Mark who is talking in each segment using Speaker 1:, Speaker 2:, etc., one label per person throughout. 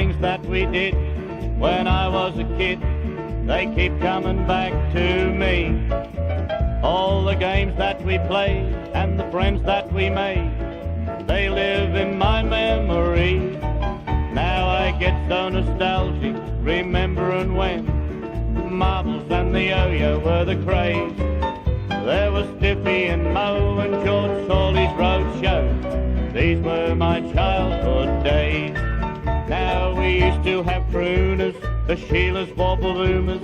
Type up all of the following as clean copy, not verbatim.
Speaker 1: things that we did when I was a kid, they keep coming back to me. All the games that we played and the friends that we made, they live in my memory. Now I get so nostalgic, remembering when marbles and the yo-yo were the craze. There was Stiffy and Mo and George Hawley's road show. These were my childhood days. Now we used to have crooners, the Sheilas, Wobble Boomers,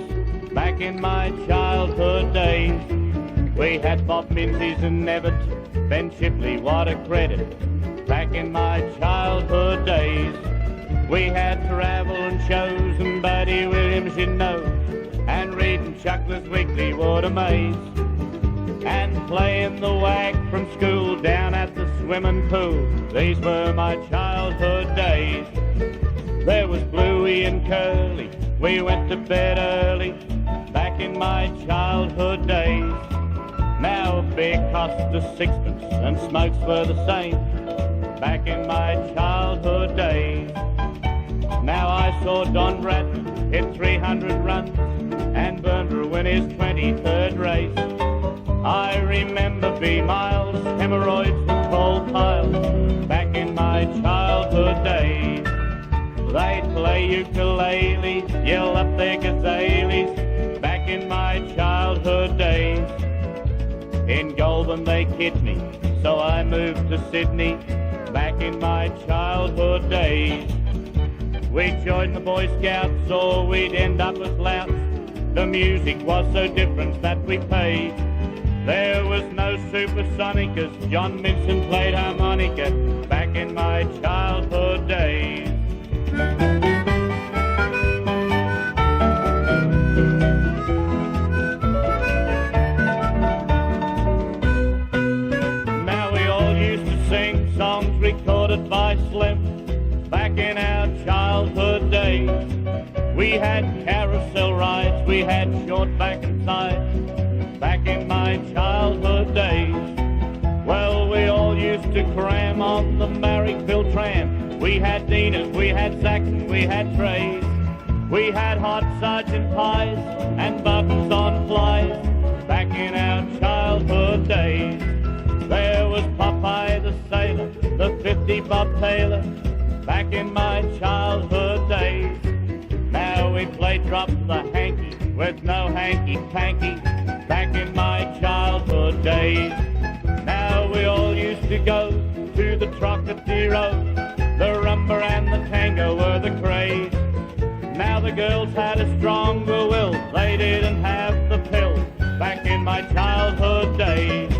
Speaker 1: back in my childhood days. We had Bob Menzies and Nevitt, Ben Shipley, what a credit, back in my childhood days. We had travel and shows and Buddy Williams, you know, and reading Chuckler's Weekly, what a maze. And playing the whack from school down at the swimming pool. These were my childhood days. There was Bluey and Curly, we went to bed early, back in my childhood days. Now a beer cost a sixpence and smokes were the same, back in my childhood days. Now I saw Don Bradman hit 300 runs and Burnborough win his 23rd race. I remember B. Miles, hemorrhoids and coal piles, back in my childhood days. They'd play ukulele, yell up their gazelles, back in my childhood days. In Goulburn they kid me, so I moved to Sydney, back in my childhood days. We joined the Boy Scouts or we'd end up as louts. The music was so different that we paid. There was no supersonicas, John Minson played harmonica, back in my childhood days. Now we all used to sing songs recorded by Slim, back in our childhood days. We had carousel rides, we had short back and sides, back in my childhood days. Well, we all used to cram on the Marrickville tram. We had Dinas, we had Saxon, we had trays. We had hot sergeant pies and buttons on flies, back in our childhood days. There was Popeye the Sailor, the 50 Bob Taylor, back in my childhood days. Now we play drop the hanky with no hanky-panky, back in my childhood days. Now we all used to go to the Trocadero, the rumba and the tango were the craze. Now the girls had a stronger will, they didn't have the pill, back in my childhood days.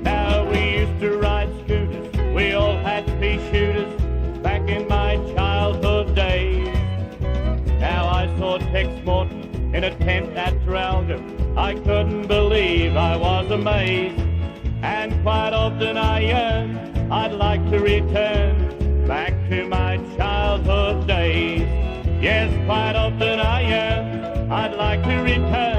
Speaker 1: Now we used to ride scooters, we all had pea shooters, back in my childhood days. Now I saw Tex Morton in a tent at Trafalgar. I couldn't believe, I was amazed. And quite often I yearn, I'd like to return back to my childhood days. Yes, quite often I yearn, I'd like to return